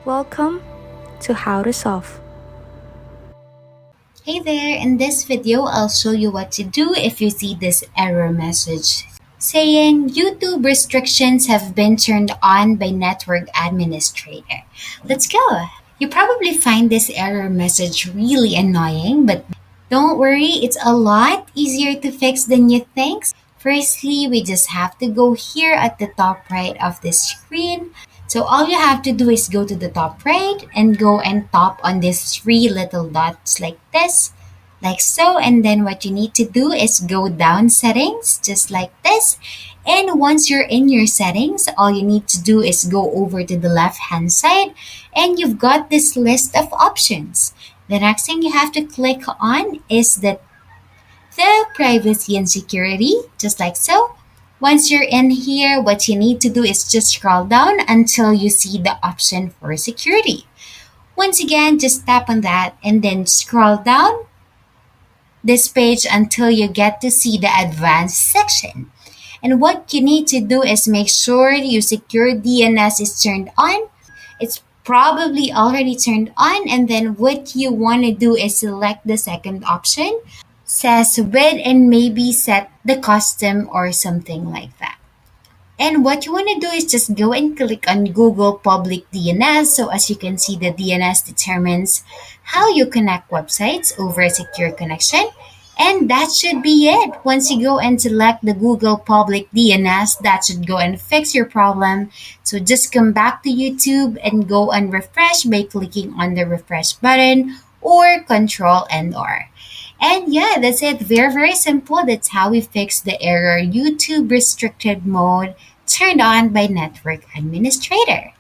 Welcome to How to Solve. Hey there, in this video, I'll show you what to do if you see this error message saying YouTube restrictions have been turned on by network administrator. Let's go. You probably find this error message really annoying, but don't worry, it's a lot easier to fix than you think. Firstly, we just have to go here at the top right of the screen. So all you have to do is go to the top right and go and tap on these three little dots like this, like so. And then what you need to do is go down settings just like this. And once you're in your settings, all you need to do is go over to the left hand side and you've got this list of options. The next thing you have to click on is the privacy and security, just like so. Once you're in here, what you need to do is just scroll down until you see the option for security. Once again, just tap on that and then scroll down this page until you get to see the advanced section. And what you need to do is make sure your secure DNS is turned on. It's probably already turned on, and then what you want to do is select the second option, says with and maybe set the custom or something like that. And what you want to do is just go and click on Google Public DNS. So as you can see, the DNS determines how you connect websites over a secure connection. And that should be it. Once you go and select the Google Public DNS, that should go and fix your problem. So just come back to YouTube and go and refresh by clicking on the refresh button or Control and R. And yeah, that's it. Very, very simple. That's how we fix the error YouTube restricted mode turned on by network administrator.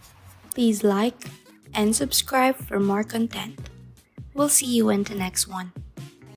Please like and subscribe for more content. We'll see you in the next one.